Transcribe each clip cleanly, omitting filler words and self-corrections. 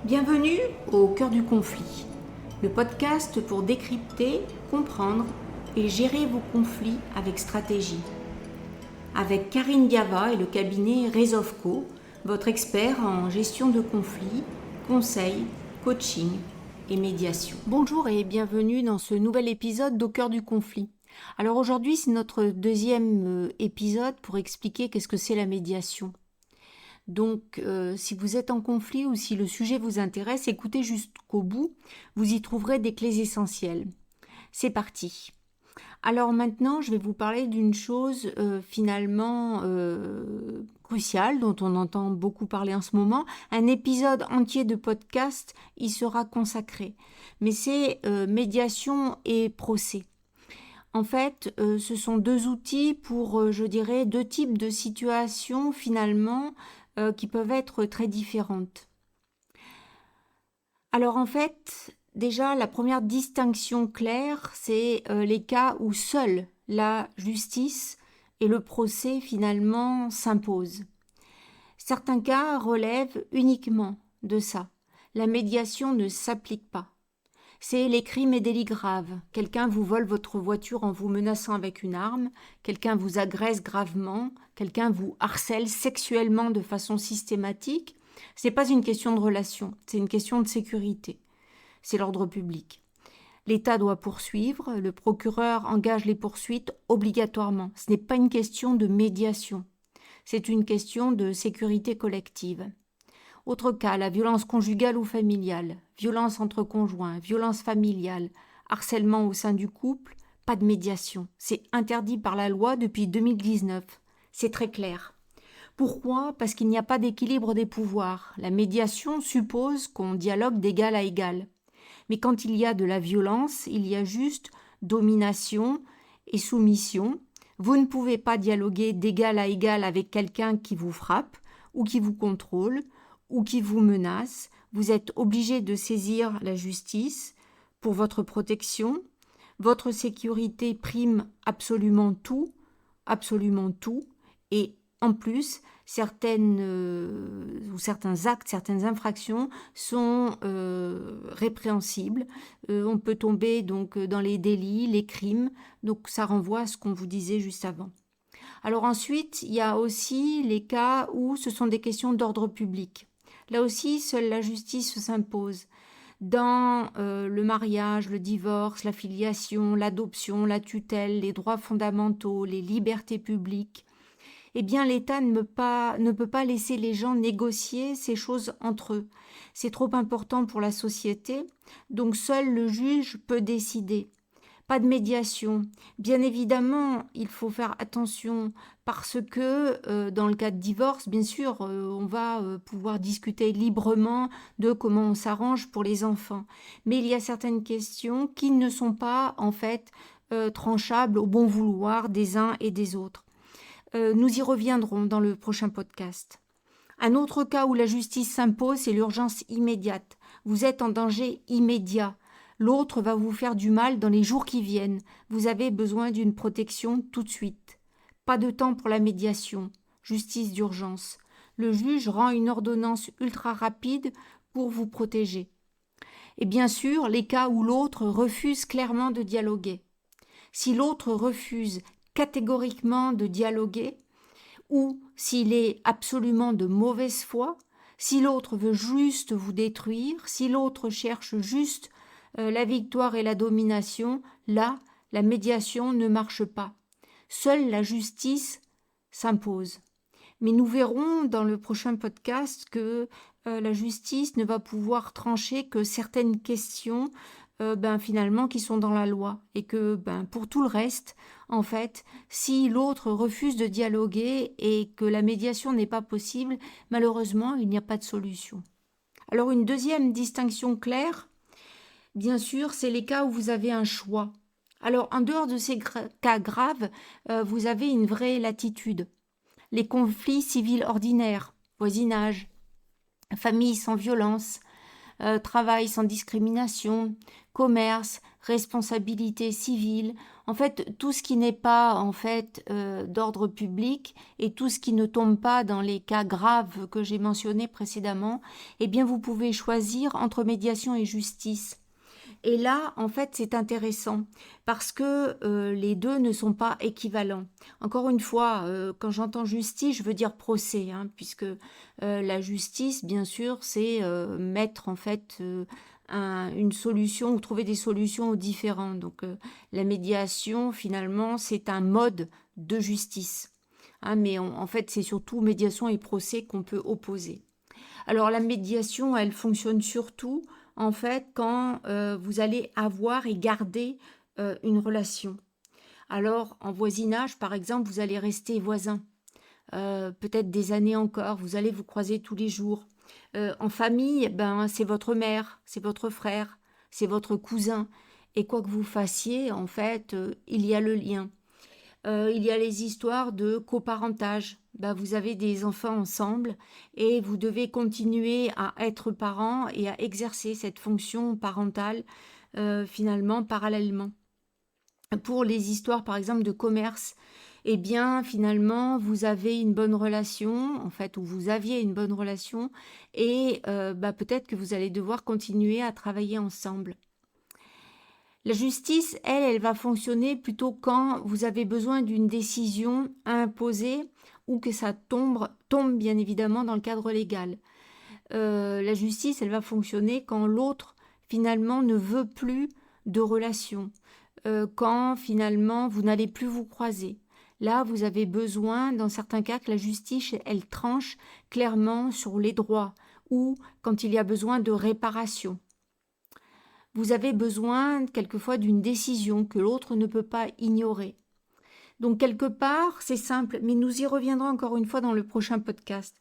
Bienvenue au cœur du conflit, le podcast pour décrypter, comprendre et gérer vos conflits avec stratégie. Avec Karine Diava et le cabinet Resolveco, votre expert en gestion de conflits, conseils, coaching et médiation. Bonjour et bienvenue dans ce nouvel épisode d'Au cœur du conflit. Alors aujourd'hui, c'est notre deuxième épisode pour expliquer qu'est-ce que c'est la médiation. Donc, si vous êtes en conflit ou si le sujet vous intéresse, écoutez jusqu'au bout, vous y trouverez des clés essentielles. C'est parti. Alors maintenant, je vais vous parler d'une chose finalement cruciale, dont on entend beaucoup parler en ce moment. Un épisode entier de podcast y sera consacré. Mais c'est médiation et procès. En fait, ce sont deux outils pour, je dirais, deux types de situations finalement qui peuvent être très différentes. Alors en fait, déjà, la première distinction claire, c'est les cas où seule la justice et le procès finalement s'imposent. Certains cas relèvent uniquement de ça. La médiation ne s'applique pas. C'est les crimes et délits graves. Quelqu'un vous vole votre voiture en vous menaçant avec une arme, quelqu'un vous agresse gravement, quelqu'un vous harcèle sexuellement de façon systématique. Ce n'est pas une question de relation, c'est une question de sécurité. C'est l'ordre public. L'État doit poursuivre, le procureur engage les poursuites obligatoirement. Ce n'est pas une question de médiation, c'est une question de sécurité collective. Autre cas, la violence conjugale ou familiale, violence entre conjoints, violence familiale, harcèlement au sein du couple, pas de médiation. C'est interdit par la loi depuis 2019. C'est très clair. Pourquoi ? Parce qu'il n'y a pas d'équilibre des pouvoirs. La médiation suppose qu'on dialogue d'égal à égal. Mais quand il y a de la violence, il y a juste domination et soumission. Vous ne pouvez pas dialoguer d'égal à égal avec quelqu'un qui vous frappe ou qui vous contrôle ou qui vous menace. Vous êtes obligé de saisir la justice pour votre protection. Votre sécurité prime absolument tout, et en plus, certains actes, certaines infractions sont répréhensibles. On peut tomber donc dans les délits, les crimes, donc ça renvoie à ce qu'on vous disait juste avant. Alors ensuite, il y a aussi les cas où ce sont des questions d'ordre public. Là aussi, seule la justice s'impose. Dans le mariage, le divorce, la filiation, l'adoption, la tutelle, les droits fondamentaux, les libertés publiques, eh bien l'État ne peut pas laisser les gens négocier ces choses entre eux. C'est trop important pour la société, donc seul le juge peut décider. Pas de médiation. Bien évidemment, il faut faire attention parce que dans le cas de divorce, bien sûr, on va pouvoir discuter librement de comment on s'arrange pour les enfants. Mais il y a certaines questions qui ne sont pas en fait tranchables au bon vouloir des uns et des autres. Nous y reviendrons dans le prochain podcast. Un autre cas où la justice s'impose, c'est l'urgence immédiate. Vous êtes en danger immédiat. L'autre va vous faire du mal dans les jours qui viennent. Vous avez besoin d'une protection tout de suite. Pas de temps pour la médiation. Justice d'urgence. Le juge rend une ordonnance ultra rapide pour vous protéger. Et bien sûr, les cas où l'autre refuse clairement de dialoguer. Si l'autre refuse catégoriquement de dialoguer, ou s'il est absolument de mauvaise foi, si l'autre veut juste vous détruire, si l'autre cherche juste la victoire et la domination, là, la médiation ne marche pas. Seule la justice s'impose. Mais nous verrons dans le prochain podcast que la justice ne va pouvoir trancher que certaines questions finalement qui sont dans la loi et que pour tout le reste, en fait, si l'autre refuse de dialoguer et que la médiation n'est pas possible, malheureusement, il n'y a pas de solution. Alors une deuxième distinction claire, bien sûr, c'est les cas où vous avez un choix. Alors, en dehors de ces cas graves, vous avez une vraie latitude. Les conflits civils ordinaires, voisinage, famille sans violence, travail sans discrimination, commerce, responsabilité civile. En fait, tout ce qui n'est pas en fait d'ordre public et tout ce qui ne tombe pas dans les cas graves que j'ai mentionnés précédemment, eh bien vous pouvez choisir entre médiation et justice. Et là, en fait, c'est intéressant parce que les deux ne sont pas équivalents. Encore une fois, quand j'entends justice, je veux dire procès, hein, puisque la justice, bien sûr, c'est mettre en fait une solution ou trouver des solutions aux différends. Donc, la médiation, finalement, c'est un mode de justice. Hein, mais en fait, c'est surtout médiation et procès qu'on peut opposer. Alors la médiation, elle fonctionne surtout en fait quand vous allez avoir et garder une relation. Alors en voisinage, par exemple, vous allez rester voisins, peut-être des années encore, vous allez vous croiser tous les jours. En famille, ben c'est votre mère, c'est votre frère, c'est votre cousin. Et quoi que vous fassiez, en fait, il y a le lien. Il y a les histoires de coparentage. Bah, vous avez des enfants ensemble et vous devez continuer à être parents et à exercer cette fonction parentale finalement parallèlement. Pour les histoires par exemple de commerce, eh bien finalement vous avez une bonne relation, en fait, ou vous aviez une bonne relation et bah, peut-être que vous allez devoir continuer à travailler ensemble. La justice, elle va fonctionner plutôt quand vous avez besoin d'une décision à imposer ou que ça tombe bien évidemment dans le cadre légal. La justice, elle va fonctionner quand l'autre finalement ne veut plus de relation, quand finalement vous n'allez plus vous croiser. Là, vous avez besoin, dans certains cas, que la justice, elle tranche clairement sur les droits ou quand il y a besoin de réparation. Vous avez besoin quelquefois d'une décision que l'autre ne peut pas ignorer. Donc quelque part, c'est simple, mais nous y reviendrons encore une fois dans le prochain podcast.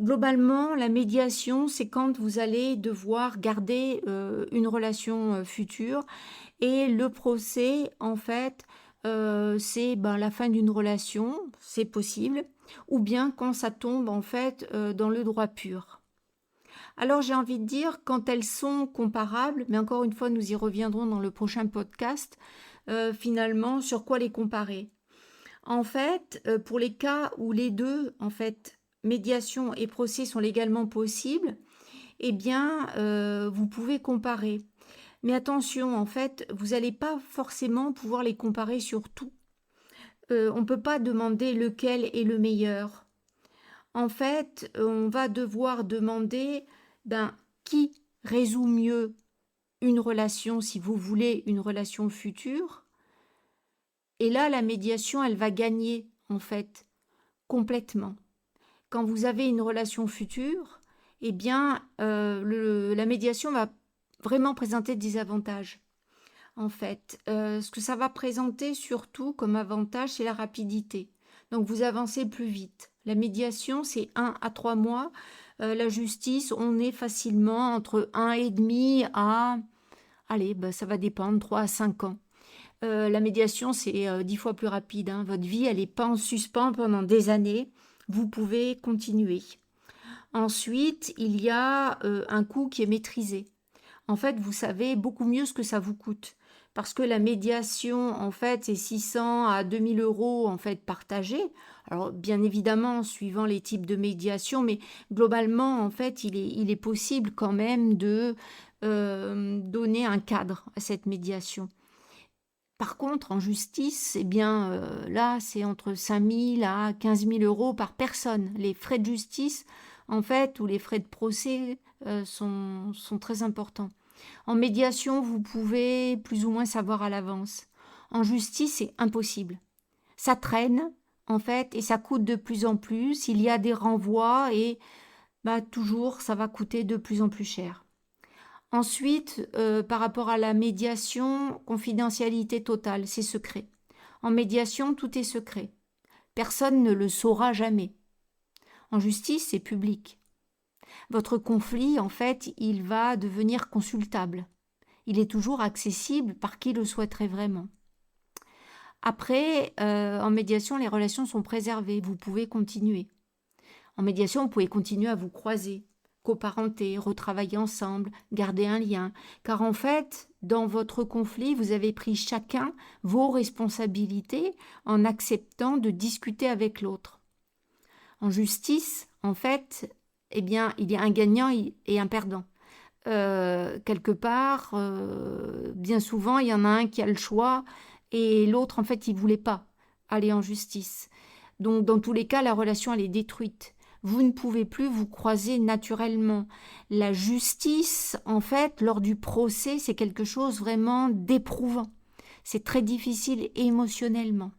Globalement, la médiation, c'est quand vous allez devoir garder une relation future et le procès, en fait, c'est la fin d'une relation, c'est possible, ou bien quand ça tombe en fait dans le droit pur. Alors j'ai envie de dire, quand elles sont comparables, mais encore une fois, nous y reviendrons dans le prochain podcast, finalement, sur quoi les comparer. En fait, pour les cas où les deux, en fait, médiation et procès sont légalement possibles, eh bien, vous pouvez comparer. Mais attention, en fait, vous n'allez pas forcément pouvoir les comparer sur tout. On ne peut pas demander lequel est le meilleur. En fait, on va devoir demander qui résout mieux une relation, si vous voulez une relation future. Et là, la médiation, elle va gagner, en fait, complètement. Quand vous avez une relation future, eh bien, la médiation va vraiment présenter des avantages. En fait, ce que ça va présenter surtout comme avantage, c'est la rapidité. Donc, vous avancez plus vite. La médiation, c'est 1 à 3 mois. La justice, on est facilement entre 1,5 à, allez, ça va dépendre, 3 à 5 ans. La médiation, c'est 10 fois plus rapide. Hein. Votre vie, elle n'est pas en suspens pendant des années. Vous pouvez continuer. Ensuite, il y a un coût qui est maîtrisé. En fait, vous savez beaucoup mieux ce que ça vous coûte. Parce que la médiation, en fait, c'est 600 à 2000 euros, en fait, partagés. Alors, bien évidemment, suivant les types de médiation, mais globalement, en fait, il est possible quand même de donner un cadre à cette médiation. Par contre, en justice, eh bien, là, c'est entre 5 000 à 15 000 euros par personne. Les frais de justice, en fait, ou les frais de procès sont très importants. En médiation, vous pouvez plus ou moins savoir à l'avance. En justice, c'est impossible. Ça traîne, en fait, et ça coûte de plus en plus. Il y a des renvois et toujours, ça va coûter de plus en plus cher. Ensuite, par rapport à la médiation, confidentialité totale, c'est secret. En médiation, tout est secret. Personne ne le saura jamais. En justice, c'est public. Votre conflit, en fait, il va devenir consultable. Il est toujours accessible par qui le souhaiterait vraiment. Après, en médiation, les relations sont préservées. Vous pouvez continuer. En médiation, vous pouvez continuer à vous croiser. coparenter, retravailler ensemble, garder un lien. Car en fait, dans votre conflit, vous avez pris chacun vos responsabilités en acceptant de discuter avec l'autre. En justice, en fait, eh bien, il y a un gagnant et un perdant. Quelque part, bien souvent, il y en a un qui a le choix et l'autre, en fait, il ne voulait pas aller en justice. Donc, dans tous les cas, la relation, elle est détruite. Vous ne pouvez plus vous croiser naturellement. La justice, en fait, lors du procès, c'est quelque chose vraiment d'éprouvant. C'est très difficile émotionnellement.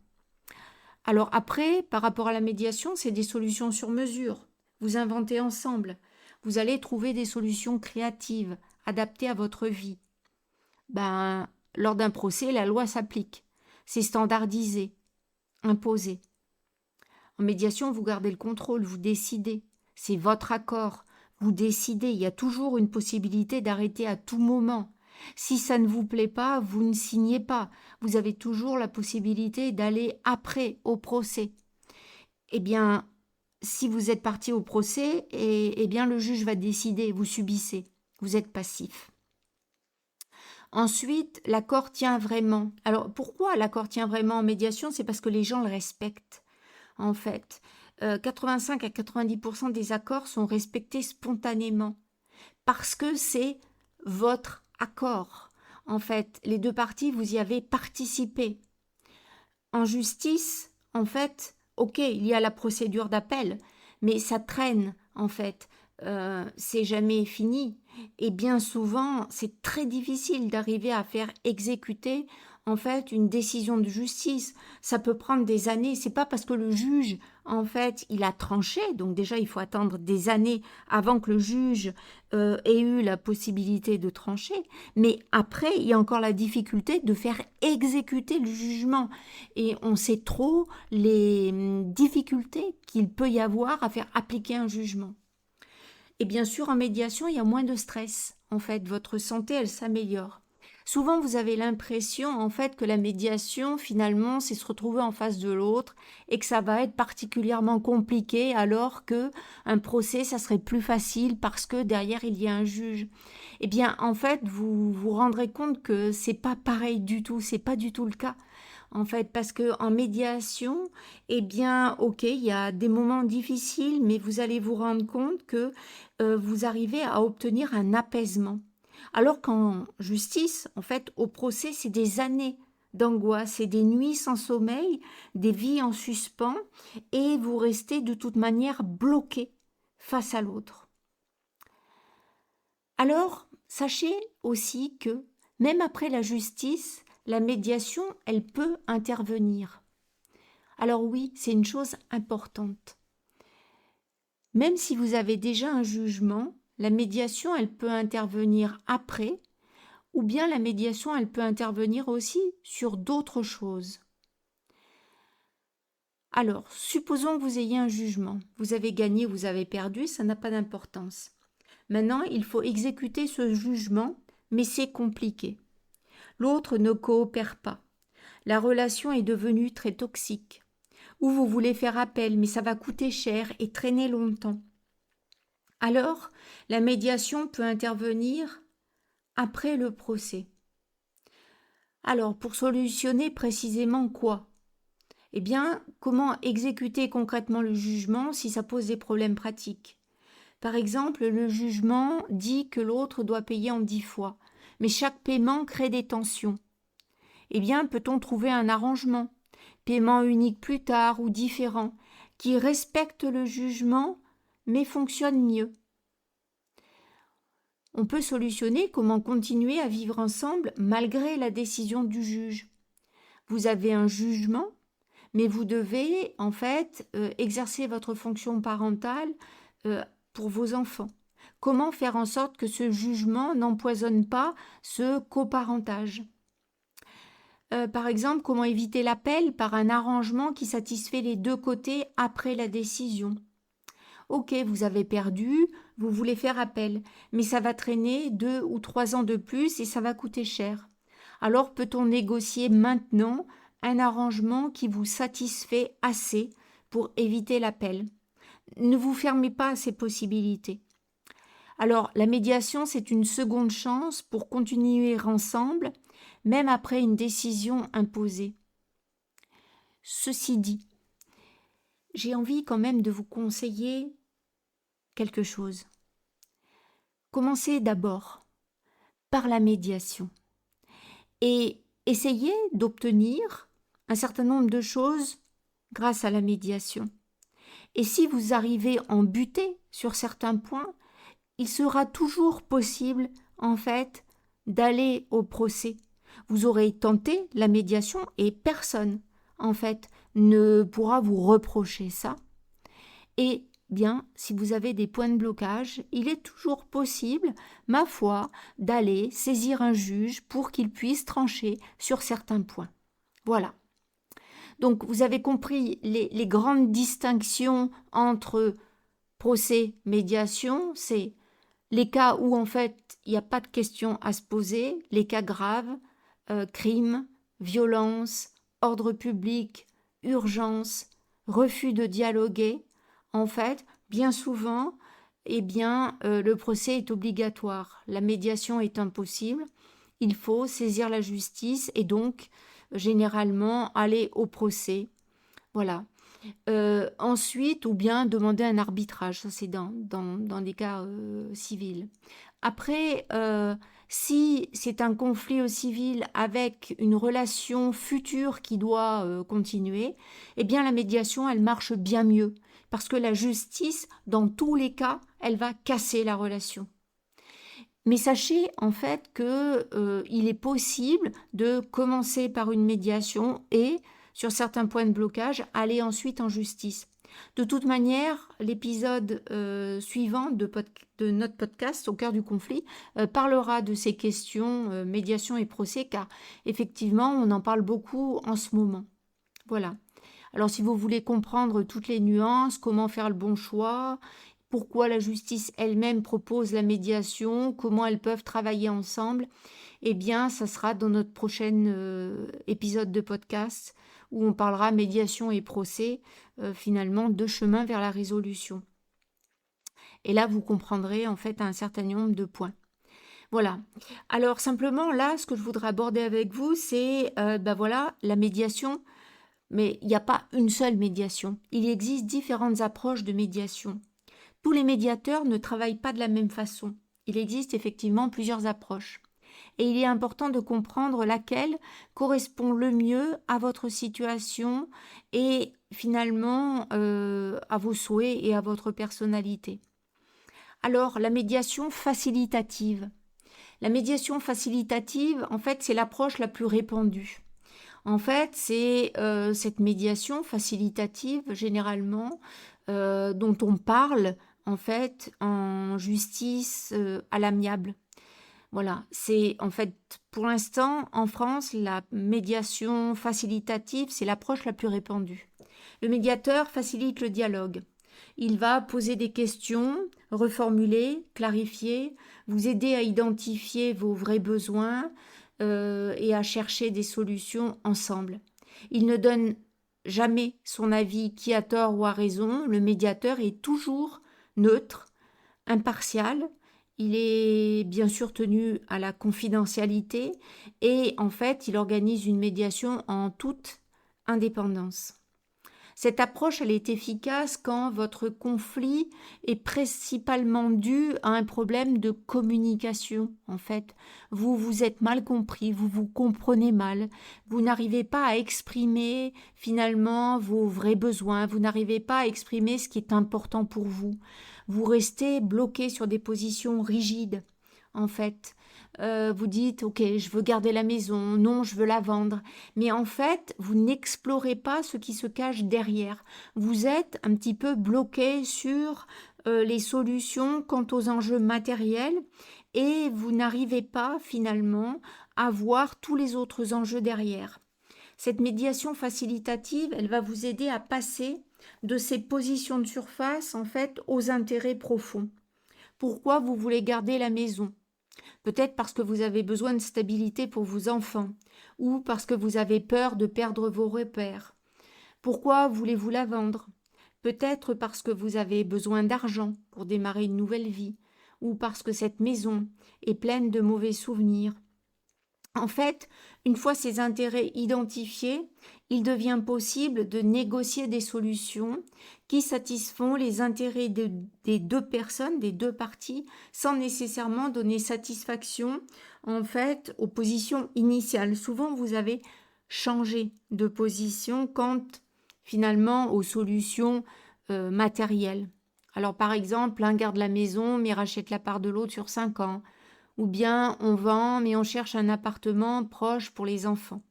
Alors après, par rapport à la médiation, c'est des solutions sur mesure. Vous inventez ensemble. Vous allez trouver des solutions créatives, adaptées à votre vie. Lors d'un procès, la loi s'applique. C'est standardisé, imposé. En médiation, vous gardez le contrôle, vous décidez. C'est votre accord. Vous décidez. Il y a toujours une possibilité d'arrêter à tout moment. Si ça ne vous plaît pas, vous ne signez pas. Vous avez toujours la possibilité d'aller après au procès. Eh bien, si vous êtes parti au procès, eh bien le juge va décider, vous subissez, vous êtes passif. Ensuite, l'accord tient vraiment. Alors pourquoi l'accord tient vraiment en médiation? C'est parce que les gens le respectent, en fait. 85 à 90% des accords sont respectés spontanément, parce que c'est votre accord. En fait, les deux parties, vous y avez participé. En justice, en fait, ok, il y a la procédure d'appel, mais ça traîne, en fait. C'est jamais fini. Et bien souvent, c'est très difficile d'arriver à faire exécuter, en fait, une décision de justice. Ça peut prendre des années. C'est pas parce que le juge, en fait, il a tranché. Donc déjà, il faut attendre des années avant que le juge ait eu la possibilité de trancher. Mais après, il y a encore la difficulté de faire exécuter le jugement. Et on sait trop les difficultés qu'il peut y avoir à faire appliquer un jugement. Et bien sûr, en médiation, il y a moins de stress. En fait, votre santé, elle s'améliore. Souvent, vous avez l'impression, en fait, que la médiation, finalement, c'est se retrouver en face de l'autre et que ça va être particulièrement compliqué, alors que un procès, ça serait plus facile parce que derrière, il y a un juge. Eh bien, en fait, vous vous rendrez compte que c'est pas pareil du tout, c'est pas du tout le cas. En fait, parce que en médiation, eh bien, ok, il y a des moments difficiles, mais vous allez vous rendre compte que vous arrivez à obtenir un apaisement. Alors qu'en justice, en fait, au procès, c'est des années d'angoisse, c'est des nuits sans sommeil, des vies en suspens, et vous restez de toute manière bloqué face à l'autre. Alors, sachez aussi que même après la justice, la médiation, elle peut intervenir. Alors oui, c'est une chose importante. Même si vous avez déjà un jugement, la médiation, elle peut intervenir après, ou bien la médiation, elle peut intervenir aussi sur d'autres choses. Alors, supposons que vous ayez un jugement. Vous avez gagné, vous avez perdu, ça n'a pas d'importance. Maintenant, il faut exécuter ce jugement, mais c'est compliqué. L'autre ne coopère pas. La relation est devenue très toxique. Ou vous voulez faire appel, mais ça va coûter cher et traîner longtemps. Alors, la médiation peut intervenir après le procès. Alors, pour solutionner précisément quoi? Eh bien, comment exécuter concrètement le jugement si ça pose des problèmes pratiques? Par exemple, le jugement dit que l'autre doit payer en 10 fois, mais chaque paiement crée des tensions. Eh bien, peut-on trouver un arrangement, paiement unique plus tard ou différent, qui respecte le jugement mais fonctionne mieux? On peut solutionner comment continuer à vivre ensemble malgré la décision du juge. Vous avez un jugement, mais vous devez en fait exercer votre fonction parentale pour vos enfants. Comment faire en sorte que ce jugement n'empoisonne pas ce coparentage? Par exemple, comment éviter l'appel par un arrangement qui satisfait les deux côtés après la décision? Ok, vous avez perdu, vous voulez faire appel, mais ça va traîner 2 ou 3 ans de plus et ça va coûter cher. Alors peut-on négocier maintenant un arrangement qui vous satisfait assez pour éviter l'appel? Ne vous fermez pas à ces possibilités. Alors, la médiation, c'est une seconde chance pour continuer ensemble, même après une décision imposée. Ceci dit, j'ai envie quand même de vous conseiller quelque chose. Commencez d'abord par la médiation et essayez d'obtenir un certain nombre de choses grâce à la médiation. Et si vous arrivez à en buter sur certains points, il sera toujours possible, en fait, d'aller au procès. Vous aurez tenté la médiation et personne, en fait, ne pourra vous reprocher ça. Et bien, si vous avez des points de blocage, il est toujours possible, ma foi, d'aller saisir un juge pour qu'il puisse trancher sur certains points. Voilà. Donc, vous avez compris les grandes distinctions entre procès, médiation, c'est les cas où en fait il n'y a pas de question à se poser, les cas graves, crimes, violences, ordre public, urgence, refus de dialoguer, en fait, bien souvent, le procès est obligatoire, la médiation est impossible, il faut saisir la justice et donc généralement aller au procès. Voilà. Ensuite, ou bien demander un arbitrage, ça c'est dans des cas civils. Après, si c'est un conflit au civil avec une relation future qui doit continuer, eh bien la médiation, elle marche bien mieux. Parce que la justice, dans tous les cas, elle va casser la relation. Mais sachez en fait qu'il est possible de commencer par une médiation et, sur certains points de blocage, aller ensuite en justice. De toute manière, l'épisode suivant de notre podcast, Au cœur du conflit, parlera de ces questions médiation et procès, car effectivement, on en parle beaucoup en ce moment. Voilà. Alors si vous voulez comprendre toutes les nuances, comment faire le bon choix, pourquoi la justice elle-même propose la médiation, comment elles peuvent travailler ensemble, eh bien, ça sera dans notre prochain épisode de podcast où on parlera médiation et procès, finalement, deux chemins vers la résolution. Et là, vous comprendrez en fait un certain nombre de points. Voilà. Alors simplement, là, ce que je voudrais aborder avec vous, c'est voilà, la médiation. Mais il n'y a pas une seule médiation. Il existe différentes approches de médiation. Tous les médiateurs ne travaillent pas de la même façon. Il existe effectivement plusieurs approches. Et il est important de comprendre laquelle correspond le mieux à votre situation et finalement à vos souhaits et à votre personnalité. Alors, la médiation facilitative. La médiation facilitative, en fait, c'est l'approche la plus répandue. En fait, c'est cette médiation facilitative, généralement, dont on parle, en fait, en justice à l'amiable. Voilà, c'est en fait, pour l'instant, en France, la médiation facilitative, c'est l'approche la plus répandue. Le médiateur facilite le dialogue. Il va poser des questions, reformuler, clarifier, vous aider à identifier vos vrais besoins et à chercher des solutions ensemble. Il ne donne jamais son avis qui a tort ou a raison. Le médiateur est toujours neutre, impartial. Il est bien sûr tenu à la confidentialité et en fait, il organise une médiation en toute indépendance. Cette approche, elle est efficace quand votre conflit est principalement dû à un problème de communication. En fait, vous vous êtes mal compris, vous vous comprenez mal, vous n'arrivez pas à exprimer finalement vos vrais besoins, vous n'arrivez pas à exprimer ce qui est important pour vous. Vous restez bloqué sur des positions rigides, en fait. Vous dites, ok, je veux garder la maison, non, je veux la vendre. Mais en fait, vous n'explorez pas ce qui se cache derrière. Vous êtes un petit peu bloqué sur les solutions quant aux enjeux matériels et vous n'arrivez pas finalement à voir tous les autres enjeux derrière. Cette médiation facilitative, elle va vous aider à passer de ces positions de surface en fait aux intérêts profonds. Pourquoi vous voulez garder la maison ? Peut-être parce que vous avez besoin de stabilité pour vos enfants ou parce que vous avez peur de perdre vos repères. Pourquoi voulez-vous la vendre ? Peut-être parce que vous avez besoin d'argent pour démarrer une nouvelle vie ou parce que cette maison est pleine de mauvais souvenirs. En fait, une fois ces intérêts identifiés, il devient possible de négocier des solutions qui satisfont les intérêts des deux personnes, des deux parties, sans nécessairement donner satisfaction en fait aux positions initiales. Souvent, vous avez changé de position quant finalement aux solutions matérielles. Alors par exemple, l'un garde la maison mais rachète la part de l'autre sur 5 ans. Ou bien on vend mais on cherche un appartement proche pour les enfants.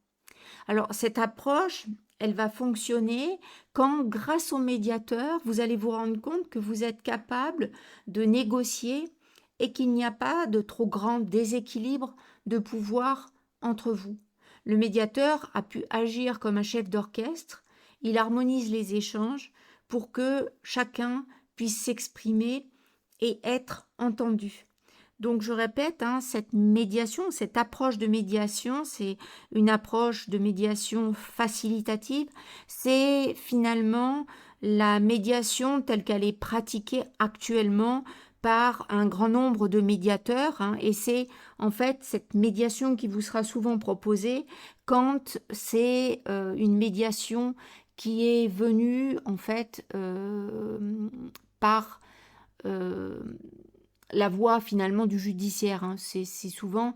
Alors cette approche, elle va fonctionner quand, grâce au médiateur, vous allez vous rendre compte que vous êtes capable de négocier et qu'il n'y a pas de trop grand déséquilibre de pouvoir entre vous. Le médiateur a pu agir comme un chef d'orchestre, il harmonise les échanges pour que chacun puisse s'exprimer et être entendu. Donc je répète, cette médiation, cette approche de médiation, c'est une approche de médiation facilitative. C'est finalement la médiation telle qu'elle est pratiquée actuellement par un grand nombre de médiateurs, et c'est en fait cette médiation qui vous sera souvent proposée quand c'est une médiation qui est venue en fait par la voie finalement du judiciaire. C'est souvent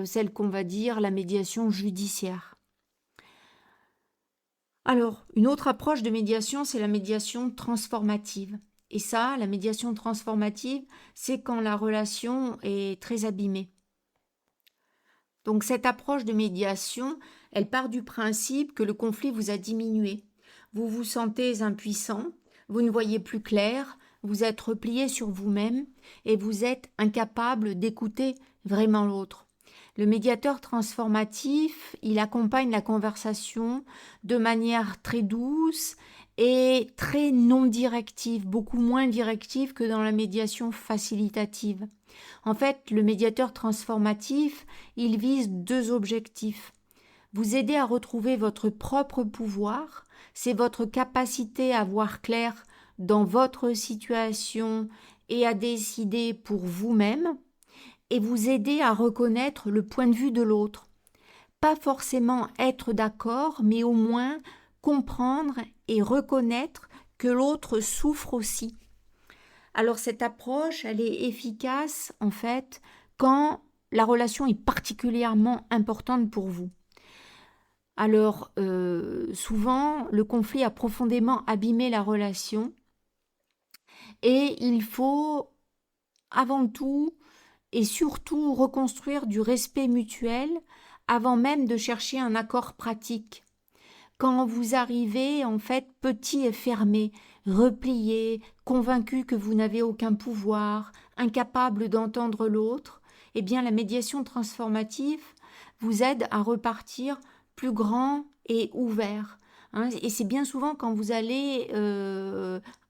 celle qu'on va dire la médiation judiciaire. Alors, une autre approche de médiation, c'est la médiation transformative. Et ça, la médiation transformative, c'est quand la relation est très abîmée. Donc cette approche de médiation, elle part du principe que le conflit vous a diminué. Vous vous sentez impuissant, vous ne voyez plus clair, vous êtes replié sur vous-même et vous êtes incapable d'écouter vraiment l'autre. Le médiateur transformatif, il accompagne la conversation de manière très douce et très non directive, beaucoup moins directive que dans la médiation facilitative. En fait, le médiateur transformatif, il vise 2 objectifs. Vous aider à retrouver votre propre pouvoir, c'est votre capacité à voir clair dans votre situation et à décider pour vous-même, et vous aider à reconnaître le point de vue de l'autre. Pas forcément être d'accord, mais au moins comprendre et reconnaître que l'autre souffre aussi. Alors cette approche, elle est efficace en fait quand la relation est particulièrement importante pour vous. Alors souvent, le conflit a profondément abîmé la relation et il faut avant tout et surtout reconstruire du respect mutuel avant même de chercher un accord pratique. Quand vous arrivez en fait petit et fermé, replié, convaincu que vous n'avez aucun pouvoir, incapable d'entendre l'autre, eh bien la médiation transformative vous aide à repartir plus grand et ouvert. Et c'est bien souvent quand vous allez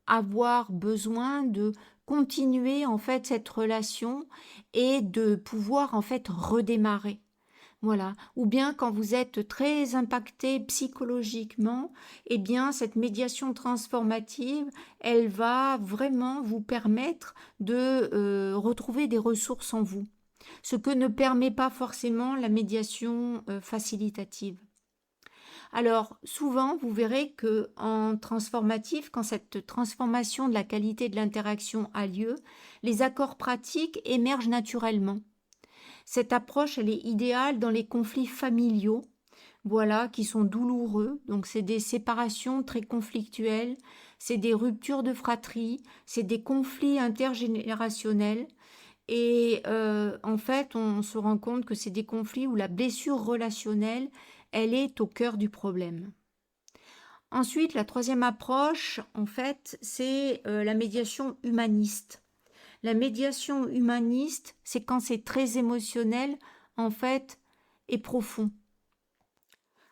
avoir besoin de continuer en fait cette relation et de pouvoir en fait redémarrer. Voilà. Ou bien quand vous êtes très impacté psychologiquement, eh bien cette médiation transformative, elle va vraiment vous permettre de retrouver des ressources en vous. Ce que ne permet pas forcément la médiation facilitative. Alors souvent, vous verrez que en transformatif, quand cette transformation de la qualité de l'interaction a lieu, les accords pratiques émergent naturellement. Cette approche, elle est idéale dans les conflits familiaux, voilà, qui sont douloureux. Donc c'est des séparations très conflictuelles, c'est des ruptures de fratrie, c'est des conflits intergénérationnels. Et en fait, on se rend compte que c'est des conflits où la blessure relationnelle, elle est au cœur du problème. Ensuite, la troisième approche, en fait, c'est la médiation humaniste. La médiation humaniste, c'est quand c'est très émotionnel, en fait, et profond.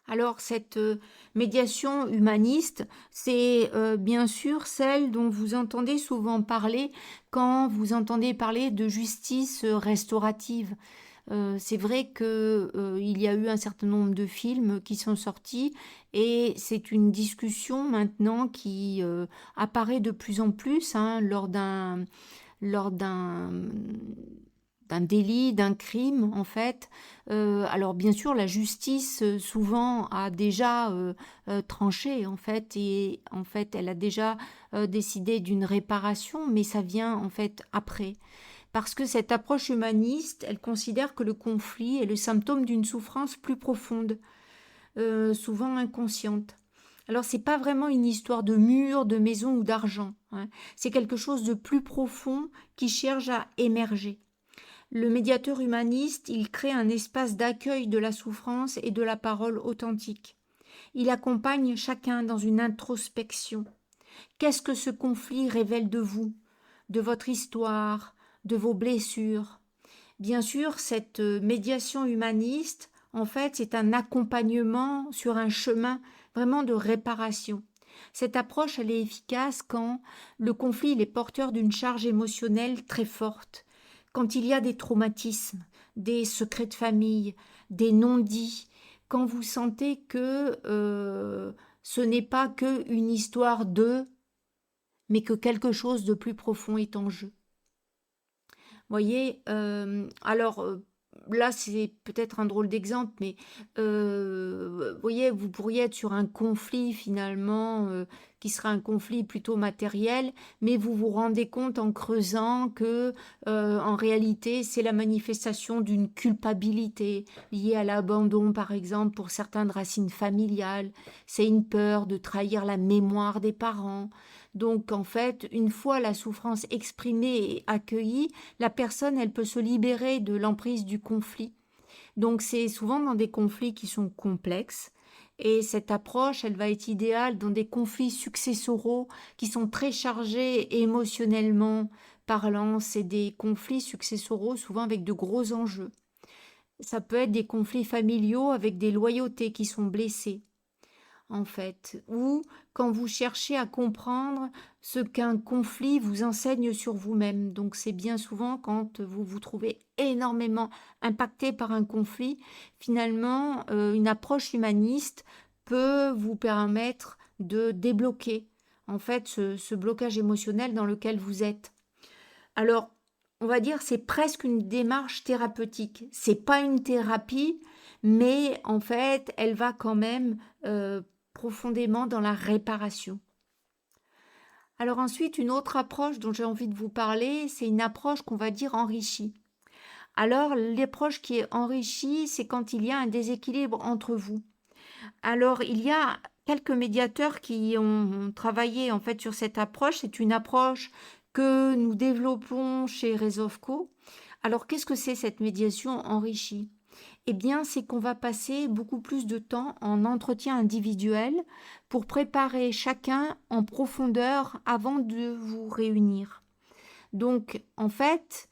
Alors, cette médiation humaniste, c'est bien sûr celle dont vous entendez souvent parler quand vous entendez parler de justice restaurative. C'est vrai qu'il y a eu un certain nombre de films qui sont sortis et c'est une discussion maintenant qui apparaît de plus en plus lors lors d'un délit, d'un crime, en fait. Alors bien sûr, la justice souvent a déjà tranché, en fait, et en fait, elle a déjà décidé d'une réparation, mais ça vient en fait après. Parce que cette approche humaniste, elle considère que le conflit est le symptôme d'une souffrance plus profonde, souvent inconsciente. Alors c'est pas vraiment une histoire de murs, de maisons ou d'argent, hein. C'est quelque chose de plus profond qui cherche à émerger. Le médiateur humaniste, il crée un espace d'accueil de la souffrance et de la parole authentique. Il accompagne chacun dans une introspection. Qu'est-ce que ce conflit révèle de vous, de votre histoire, de vos blessures? Bien sûr, cette médiation humaniste, en fait, c'est un accompagnement sur un chemin vraiment de réparation. Cette approche, elle est efficace quand le conflit il est porteur d'une charge émotionnelle très forte, quand il y a des traumatismes, des secrets de famille, des non-dits, quand vous sentez que ce n'est pas que une histoire de, mais que quelque chose de plus profond est en jeu. Voyez, alors là, c'est peut-être un drôle d'exemple, mais voyez, vous pourriez être sur un conflit finalement qui sera un conflit plutôt matériel, mais vous vous rendez compte en creusant que en réalité, c'est la manifestation d'une culpabilité liée à l'abandon, par exemple, pour certaines racines familiales. C'est une peur de trahir la mémoire des parents. Donc, en fait, une fois la souffrance exprimée et accueillie, la personne, elle peut se libérer de l'emprise du conflit. Donc, c'est souvent dans des conflits qui sont complexes. Et cette approche, elle va être idéale dans des conflits successoraux qui sont très chargés émotionnellement parlant. C'est des conflits successoraux souvent avec de gros enjeux. Ça peut être des conflits familiaux avec des loyautés qui sont blessées en fait, ou quand vous cherchez à comprendre ce qu'un conflit vous enseigne sur vous-même. Donc c'est bien souvent quand vous vous trouvez énormément impacté par un conflit, finalement, une approche humaniste peut vous permettre de débloquer en fait ce blocage émotionnel dans lequel vous êtes. Alors, on va dire c'est presque une démarche thérapeutique. C'est pas une thérapie, mais en fait, elle va quand même profondément dans la réparation. Alors ensuite, une autre approche dont j'ai envie de vous parler, c'est une approche qu'on va dire enrichie. Alors, l'approche qui est enrichie, c'est quand il y a un déséquilibre entre vous. Alors, il y a quelques médiateurs qui ont travaillé en fait sur cette approche. C'est une approche que nous développons chez Rezovco. Alors, qu'est-ce que c'est cette médiation enrichie? Eh bien, c'est qu'on va passer beaucoup plus de temps en entretien individuel pour préparer chacun en profondeur avant de vous réunir. Donc, en fait,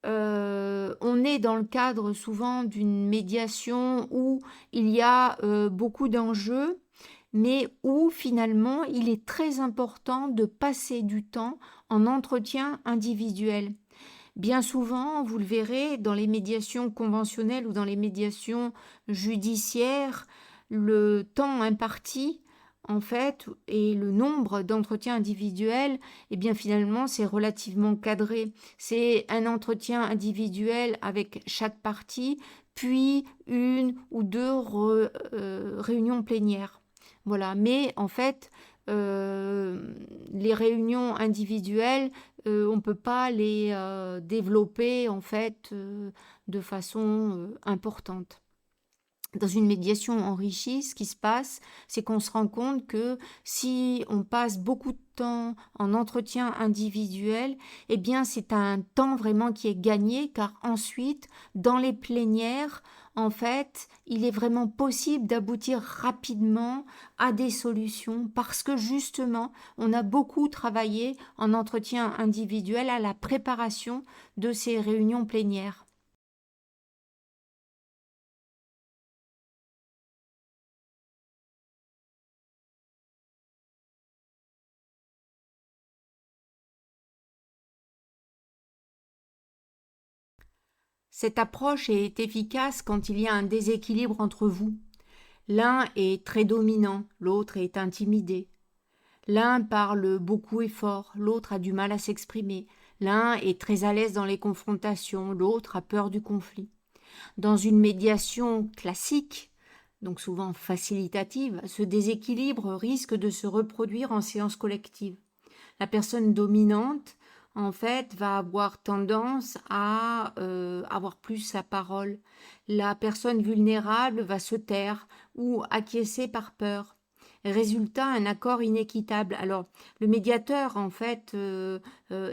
on est dans le cadre souvent d'une médiation où il y a beaucoup d'enjeux, mais où finalement il est très important de passer du temps en entretien individuel. Bien souvent, vous le verrez, dans les médiations conventionnelles ou dans les médiations judiciaires, le temps imparti, en fait, et le nombre d'entretiens individuels, eh bien finalement, c'est relativement cadré. C'est un entretien individuel avec chaque partie, puis une ou deux réunions plénières. Voilà, mais en fait, les réunions individuelles, on ne peut pas les développer en fait de façon importante. Dans une médiation enrichie, ce qui se passe, c'est qu'on se rend compte que si on passe beaucoup de temps en entretien individuel, eh bien c'est un temps vraiment qui est gagné car ensuite, dans les plénières, en fait, il est vraiment possible d'aboutir rapidement à des solutions parce que justement, on a beaucoup travaillé en entretien individuel à la préparation de ces réunions plénières. Cette approche est efficace quand il y a un déséquilibre entre vous. L'un est très dominant, l'autre est intimidé. L'un parle beaucoup et fort, l'autre a du mal à s'exprimer. L'un est très à l'aise dans les confrontations, l'autre a peur du conflit. Dans une médiation classique, donc souvent facilitative, ce déséquilibre risque de se reproduire en séance collective. La personne dominante, en fait, va avoir tendance à avoir plus la parole. La personne vulnérable va se taire ou acquiescer par peur. Résultat, un accord inéquitable. Alors, le médiateur, en fait,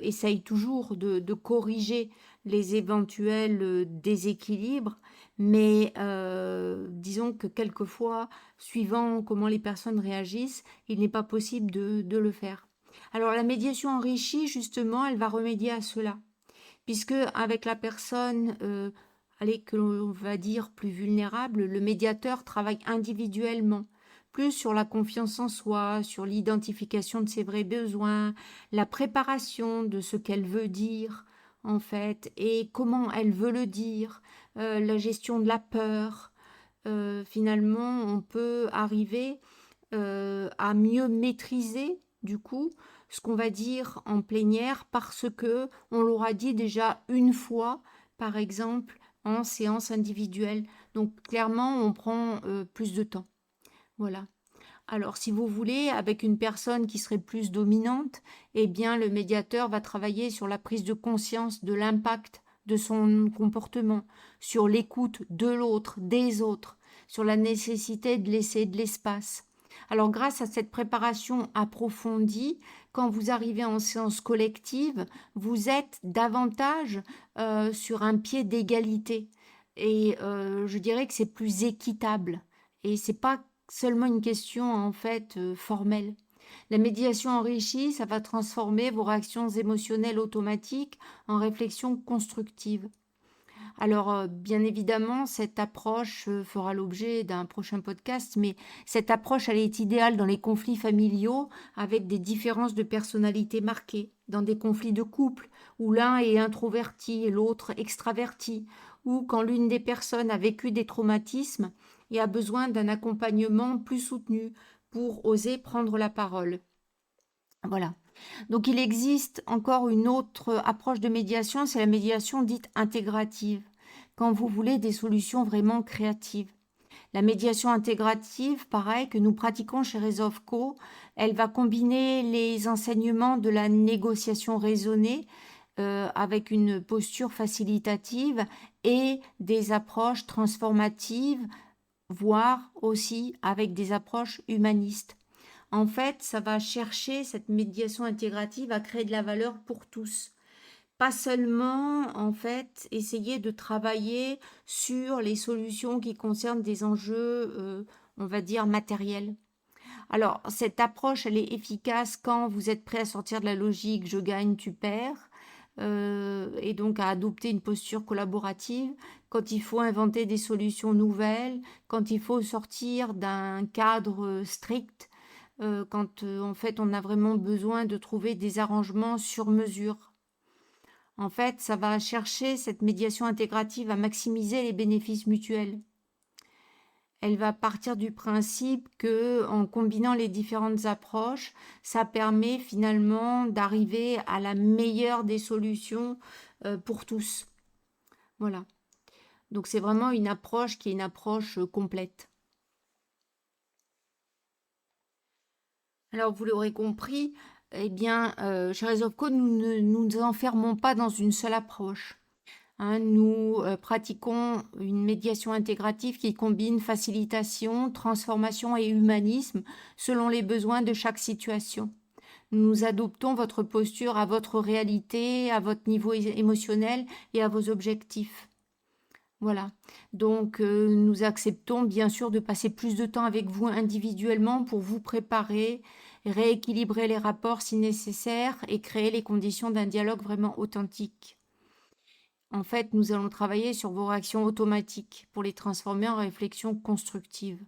essaye toujours de corriger les éventuels déséquilibres, mais disons que quelquefois, suivant comment les personnes réagissent, il n'est pas possible de le faire. Alors la médiation enrichie, justement, elle va remédier à cela, puisque avec la personne, allez, que l'on va dire plus vulnérable, le médiateur travaille individuellement, plus sur la confiance en soi, sur l'identification de ses vrais besoins, la préparation de ce qu'elle veut dire, en fait, et comment elle veut le dire, la gestion de la peur. Finalement, on peut arriver à mieux maîtriser, du coup, ce qu'on va dire en plénière parce que on l'aura dit déjà une fois, par exemple, en séance individuelle. Donc clairement, on prend plus de temps. Voilà. Alors, si vous voulez, avec une personne qui serait plus dominante, eh bien, le médiateur va travailler sur la prise de conscience de l'impact de son comportement, sur l'écoute de l'autre, des autres, sur la nécessité de laisser de l'espace. Alors, grâce à cette préparation approfondie, quand vous arrivez en séance collective, vous êtes davantage sur un pied d'égalité. Et je dirais que c'est plus équitable. Et c'est pas seulement une question en fait formelle. La médiation enrichie, ça va transformer vos réactions émotionnelles automatiques en réflexions constructives. Alors, bien évidemment, cette approche fera l'objet d'un prochain podcast, mais cette approche, elle est idéale dans les conflits familiaux avec des différences de personnalité marquées, dans des conflits de couple où l'un est introverti et l'autre extraverti, ou quand l'une des personnes a vécu des traumatismes et a besoin d'un accompagnement plus soutenu pour oser prendre la parole. Voilà. Donc il existe encore une autre approche de médiation, c'est la médiation dite intégrative, quand vous voulez des solutions vraiment créatives. La médiation intégrative, pareil, que nous pratiquons chez Rezovco, elle va combiner les enseignements de la négociation raisonnée avec une posture facilitative et des approches transformatives, voire aussi avec des approches humanistes. En fait, ça va chercher cette médiation intégrative à créer de la valeur pour tous. Pas seulement, en fait, essayer de travailler sur les solutions qui concernent des enjeux, on va dire, matériels. Alors, cette approche, elle est efficace quand vous êtes prêt à sortir de la logique je gagne, tu perds, et donc à adopter une posture collaborative, quand il faut inventer des solutions nouvelles, quand il faut sortir d'un cadre strict, quand en fait on a vraiment besoin de trouver des arrangements sur mesure. En fait, ça va chercher cette médiation intégrative à maximiser les bénéfices mutuels. Elle va partir du principe que, en combinant les différentes approches, ça permet finalement d'arriver à la meilleure des solutions pour tous. Voilà. Donc c'est vraiment une approche qui est une approche complète. Alors vous l'aurez compris, eh bien, chez Rezovco, nous ne nous enfermons pas dans une seule approche. Nous pratiquons une médiation intégrative qui combine facilitation, transformation et humanisme selon les besoins de chaque situation. Nous adoptons votre posture à votre réalité, à votre niveau émotionnel et à vos objectifs. Voilà. Donc, nous acceptons bien sûr de passer plus de temps avec vous individuellement pour vous préparer, rééquilibrer les rapports si nécessaire et créer les conditions d'un dialogue vraiment authentique. En fait, nous allons travailler sur vos réactions automatiques pour les transformer en réflexions constructives.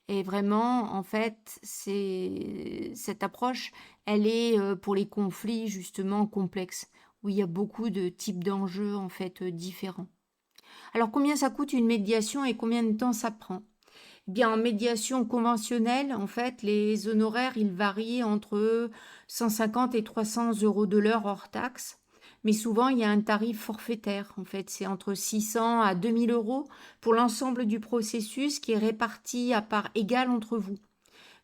Et vraiment, en fait, cette approche, elle est pour les conflits justement complexes, où il y a beaucoup de types d'enjeux en fait différents. Alors, combien ça coûte une médiation et combien de temps ça prend? Eh bien, en médiation conventionnelle, en fait, les honoraires, ils varient entre 150 et 300 euros de l'heure hors taxe. Mais souvent, il y a un tarif forfaitaire. En fait, c'est entre 600 à 2000 euros pour l'ensemble du processus qui est réparti à part égale entre vous.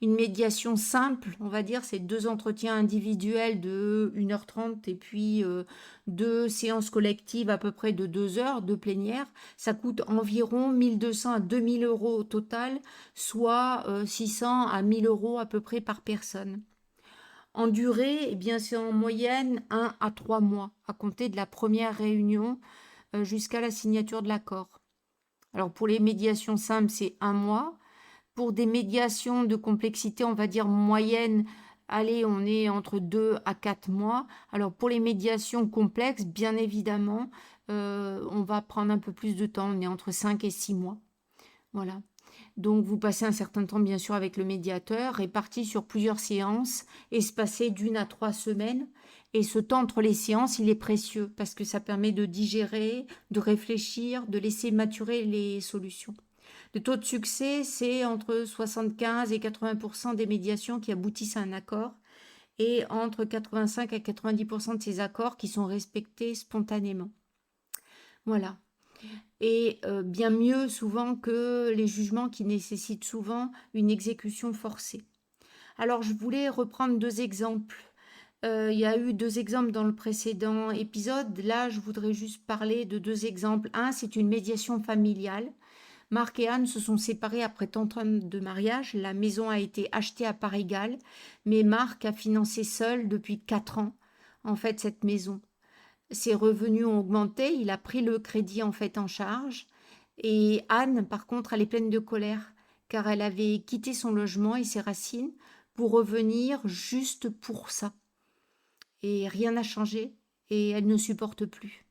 Une médiation simple, on va dire, c'est 2 entretiens individuels de 1h30 et puis 2 séances collectives à peu près de 2 heures, 2 plénières. Ça coûte environ 1200 à 2000 euros au total, soit 600 à 1000 euros à peu près par personne. En durée, eh bien, c'est en moyenne 1 à 3 mois à compter de la première réunion jusqu'à la signature de l'accord. Alors pour les médiations simples, c'est 1 mois. Pour des médiations de complexité, on va dire moyenne, allez, on est entre 2 à 4 mois. Alors pour les médiations complexes, bien évidemment, on va prendre un peu plus de temps, on est entre 5 et 6 mois. Voilà. Donc vous passez un certain temps bien sûr avec le médiateur, réparti sur plusieurs séances, espacées d'1 à 3 semaines. Et ce temps entre les séances, il est précieux parce que ça permet de digérer, de réfléchir, de laisser maturer les solutions. Le taux de succès, c'est entre 75 et 80% des médiations qui aboutissent à un accord et entre 85 à 90% de ces accords qui sont respectés spontanément. Voilà. Et bien mieux souvent que les jugements qui nécessitent souvent une exécution forcée. Alors je voulais reprendre 2 exemples. Il y a eu 2 exemples dans le précédent épisode. Là, je voudrais juste parler de 2 exemples. Un, c'est une médiation familiale. Marc et Anne se sont séparés après 30 ans de mariage. La maison a été achetée à part égale, mais Marc a financé seul depuis 4 ans, en fait, cette maison. Ses revenus ont augmenté, il a pris le crédit en fait en charge. Et Anne, par contre, elle est pleine de colère, car elle avait quitté son logement et ses racines pour revenir juste pour ça. Et rien n'a changé, et elle ne supporte plus.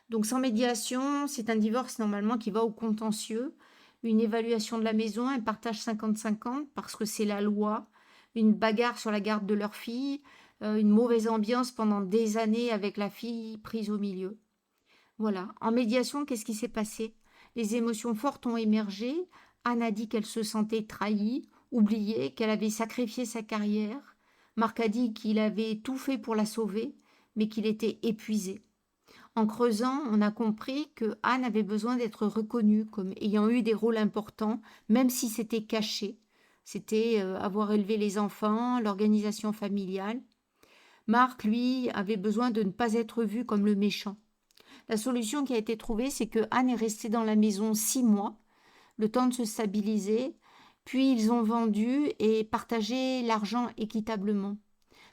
Donc sans médiation, c'est un divorce normalement qui va au contentieux, une évaluation de la maison, un partage 50-50 parce que c'est la loi, une bagarre sur la garde de leur fille, une mauvaise ambiance pendant des années avec la fille prise au milieu. Voilà. En médiation, qu'est-ce qui s'est passé? Les émotions fortes ont émergé. Anne a dit qu'elle se sentait trahie, oubliée, qu'elle avait sacrifié sa carrière. Marc a dit qu'il avait tout fait pour la sauver, mais qu'il était épuisé. En creusant, on a compris que Anne avait besoin d'être reconnue comme ayant eu des rôles importants, même si c'était caché. C'était avoir élevé les enfants, l'organisation familiale. Marc, lui, avait besoin de ne pas être vu comme le méchant. La solution qui a été trouvée, c'est que Anne est restée dans la maison 6 mois, le temps de se stabiliser, puis ils ont vendu et partagé l'argent équitablement.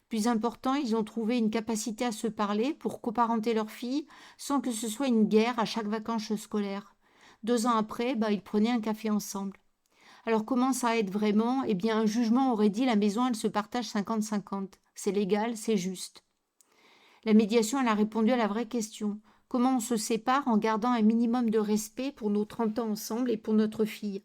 Plus important, ils ont trouvé une capacité à se parler pour coparenter leur fille sans que ce soit une guerre à chaque vacances scolaires. 2 ans après, ils prenaient un café ensemble. Alors comment ça aide vraiment? Eh bien, un jugement aurait dit la maison, elle se partage 50-50. C'est légal, c'est juste. La médiation, elle a répondu à la vraie question. Comment on se sépare en gardant un minimum de respect pour nos 30 ans ensemble et pour notre fille?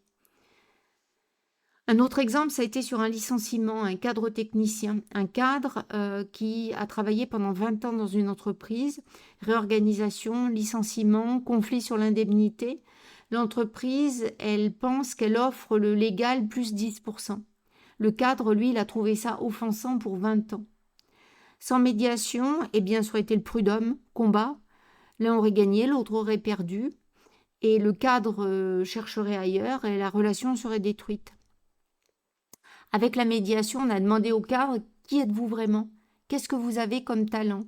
Un autre exemple, ça a été sur un licenciement, un cadre technicien. Un cadre qui a travaillé pendant 20 ans dans une entreprise, réorganisation, licenciement, conflit sur l'indemnité. L'entreprise, elle pense qu'elle offre le légal plus 10%. Le cadre, lui, il a trouvé ça offensant pour 20 ans. Sans médiation, eh bien, ça aurait été le prud'homme, combat. L'un aurait gagné, l'autre aurait perdu. Et le cadre chercherait ailleurs et la relation serait détruite. Avec la médiation, on a demandé au cadre « Qui êtes-vous vraiment? Qu'est-ce que vous avez comme talent ?»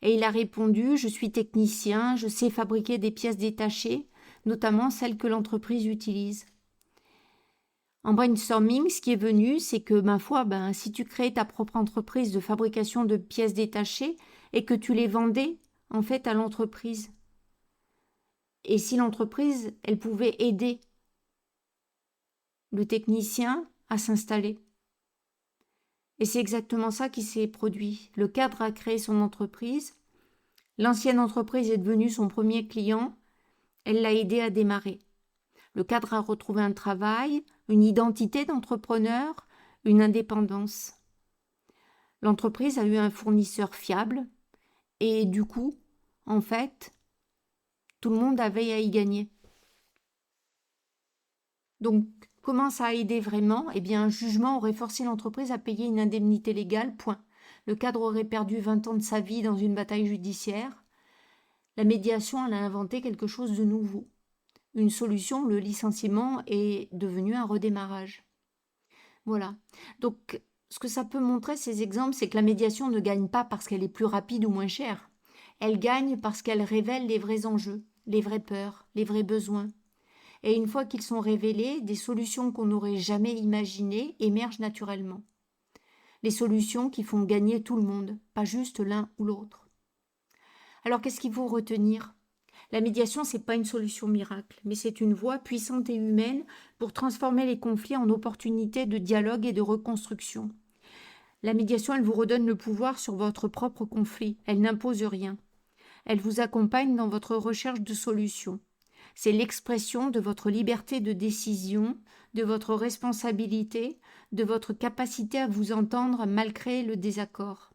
Et il a répondu « Je suis technicien, je sais fabriquer des pièces détachées, notamment celles que l'entreprise utilise. » En brainstorming, ce qui est venu, c'est que, ma foi, si tu créais ta propre entreprise de fabrication de pièces détachées et que tu les vendais, en fait, à l'entreprise. Et si l'entreprise, elle pouvait aider le technicien à s'installer. Et c'est exactement ça qui s'est produit. Le cadre a créé son entreprise. L'ancienne entreprise est devenue son premier client. Elle l'a aidé à démarrer. Le cadre a retrouvé un travail, une identité d'entrepreneur, une indépendance. L'entreprise a eu un fournisseur fiable et du coup, en fait, tout le monde avait à y gagner. Donc, comment ça a aidé vraiment? Eh bien, un jugement aurait forcé l'entreprise à payer une indemnité légale, point. Le cadre aurait perdu 20 ans de sa vie dans une bataille judiciaire. La médiation, elle a inventé quelque chose de nouveau. Une solution, le licenciement, est devenu un redémarrage. Voilà. Donc, ce que ça peut montrer, ces exemples, c'est que la médiation ne gagne pas parce qu'elle est plus rapide ou moins chère. Elle gagne parce qu'elle révèle les vrais enjeux, les vraies peurs, les vrais besoins. Et une fois qu'ils sont révélés, des solutions qu'on n'aurait jamais imaginées émergent naturellement. Les solutions qui font gagner tout le monde, pas juste l'un ou l'autre. Alors qu'est-ce qu'il faut retenir ? La médiation, ce n'est pas une solution miracle, mais c'est une voie puissante et humaine pour transformer les conflits en opportunités de dialogue et de reconstruction. La médiation, elle vous redonne le pouvoir sur votre propre conflit. Elle n'impose rien. Elle vous accompagne dans votre recherche de solutions. C'est l'expression de votre liberté de décision, de votre responsabilité, de votre capacité à vous entendre malgré le désaccord.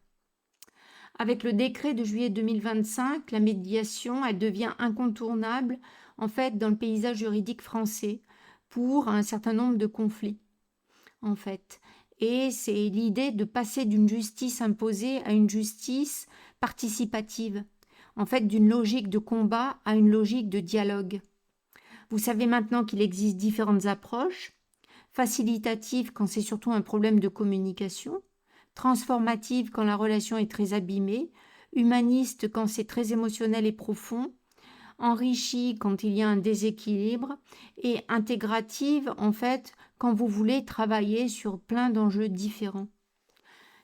Avec le décret de juillet 2025, la médiation, elle devient incontournable en fait dans le paysage juridique français pour un certain nombre de conflits en fait. Et c'est l'idée de passer d'une justice imposée à une justice participative, en fait d'une logique de combat à une logique de dialogue. Vous savez maintenant qu'il existe différentes approches, facilitatives quand c'est surtout un problème de communication, transformative quand la relation est très abîmée, humaniste quand c'est très émotionnel et profond, enrichie quand il y a un déséquilibre et intégrative en fait quand vous voulez travailler sur plein d'enjeux différents.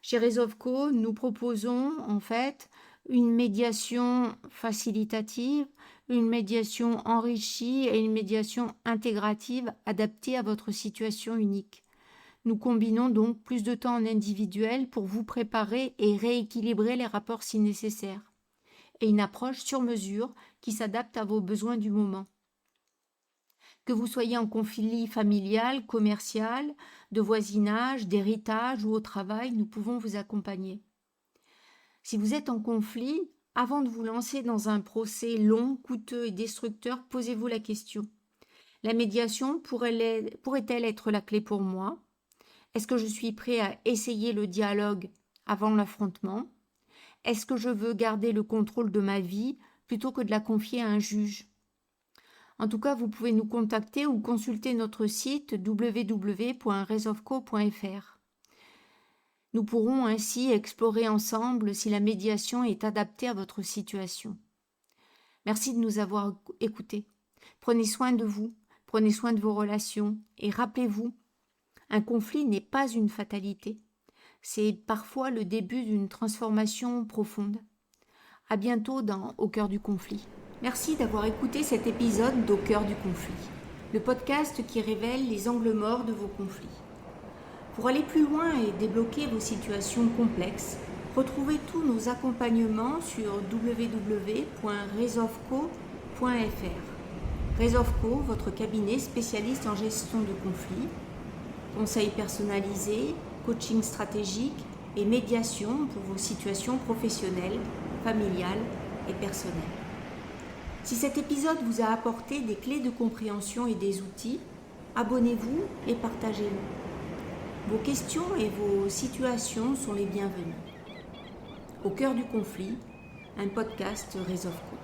Chez Rezovco, nous proposons en fait une médiation facilitative, une médiation enrichie et une médiation intégrative adaptée à votre situation unique. Nous combinons donc plus de temps en individuel pour vous préparer et rééquilibrer les rapports si nécessaire, et une approche sur mesure qui s'adapte à vos besoins du moment. Que vous soyez en conflit familial, commercial, de voisinage, d'héritage ou au travail, nous pouvons vous accompagner. Si vous êtes en conflit, avant de vous lancer dans un procès long, coûteux et destructeur, posez-vous la question. La médiation pourrait-elle être la clé pour moi ? Est-ce que je suis prêt à essayer le dialogue avant l'affrontement ? Est-ce que je veux garder le contrôle de ma vie plutôt que de la confier à un juge ? En tout cas, vous pouvez nous contacter ou consulter notre site www.rezovco.fr. Nous pourrons ainsi explorer ensemble si la médiation est adaptée à votre situation. Merci de nous avoir écoutés. Prenez soin de vous, prenez soin de vos relations et rappelez-vous, un conflit n'est pas une fatalité. C'est parfois le début d'une transformation profonde. À bientôt dans Au cœur du conflit. Merci d'avoir écouté cet épisode d'Au cœur du conflit, le podcast qui révèle les angles morts de vos conflits. Pour aller plus loin et débloquer vos situations complexes, retrouvez tous nos accompagnements sur www.rezovco.fr. Rezovco, votre cabinet spécialiste en gestion de conflits, conseils personnalisés, coaching stratégique et médiation pour vos situations professionnelles, familiales et personnelles. Si cet épisode vous a apporté des clés de compréhension et des outils, abonnez-vous et partagez-le. Vos questions et vos situations sont les bienvenues. Au cœur du conflit, un podcast Rezovco.